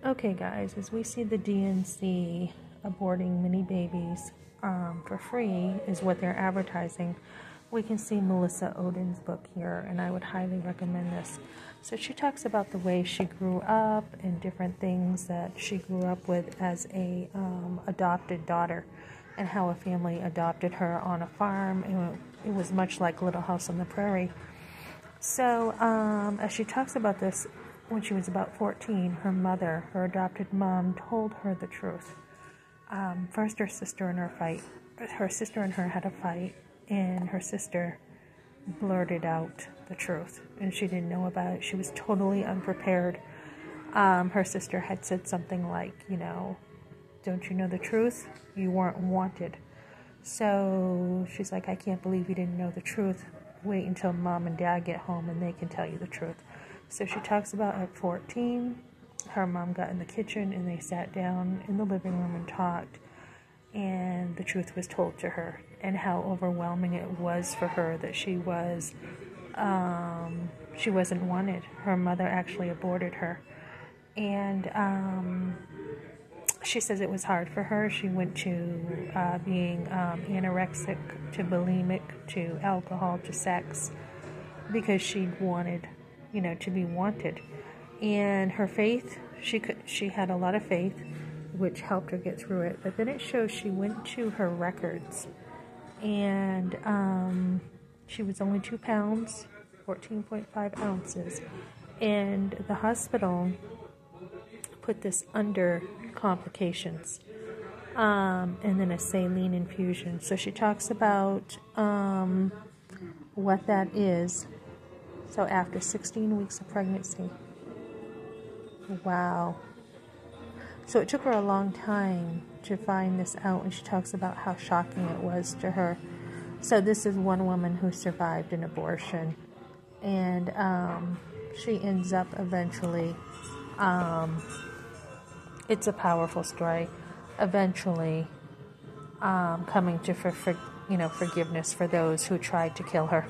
Okay, guys, as we see the DNC aborting mini babies for free is what they're advertising, we can see Melissa Ohden's book here, and I would highly recommend this. So she talks about the way she grew up and different things that she grew up with as a adopted daughter, and how a family adopted her on a farm. It was much like Little House on the Prairie. So as she talks about this, when she was about 14, her mother, her adopted mom, told her the truth. First, her sister and her had a fight, and her sister blurted out the truth, and she didn't know about it. She was totally unprepared. Her sister had said something like, don't you know the truth? You weren't wanted. So she's like, I can't believe you didn't know the truth. Wait until mom and dad get home and they can tell you the truth. So she talks about at 14, her mom got in the kitchen and they sat down in the living room and talked, and the truth was told to her, and how overwhelming it was for her that she wasn't wanted. Her mother actually aborted her, and she says it was hard for her. She went to being anorexic, to bulimic, to alcohol, to sex, because she wanted, to be wanted. And her faith, she had a lot of faith, which helped her get through it. But then it shows she went to her records, and she was only 2 pounds, 14.5 ounces. And the hospital put this under complications, and then a saline infusion. So she talks about what that is. So after 16 weeks of pregnancy. Wow. So it took her a long time to find this out, and she talks about how shocking it was to her. So this is one woman who survived an abortion, and she ends up eventually, it's a powerful story, eventually coming to forgiveness for those who tried to kill her.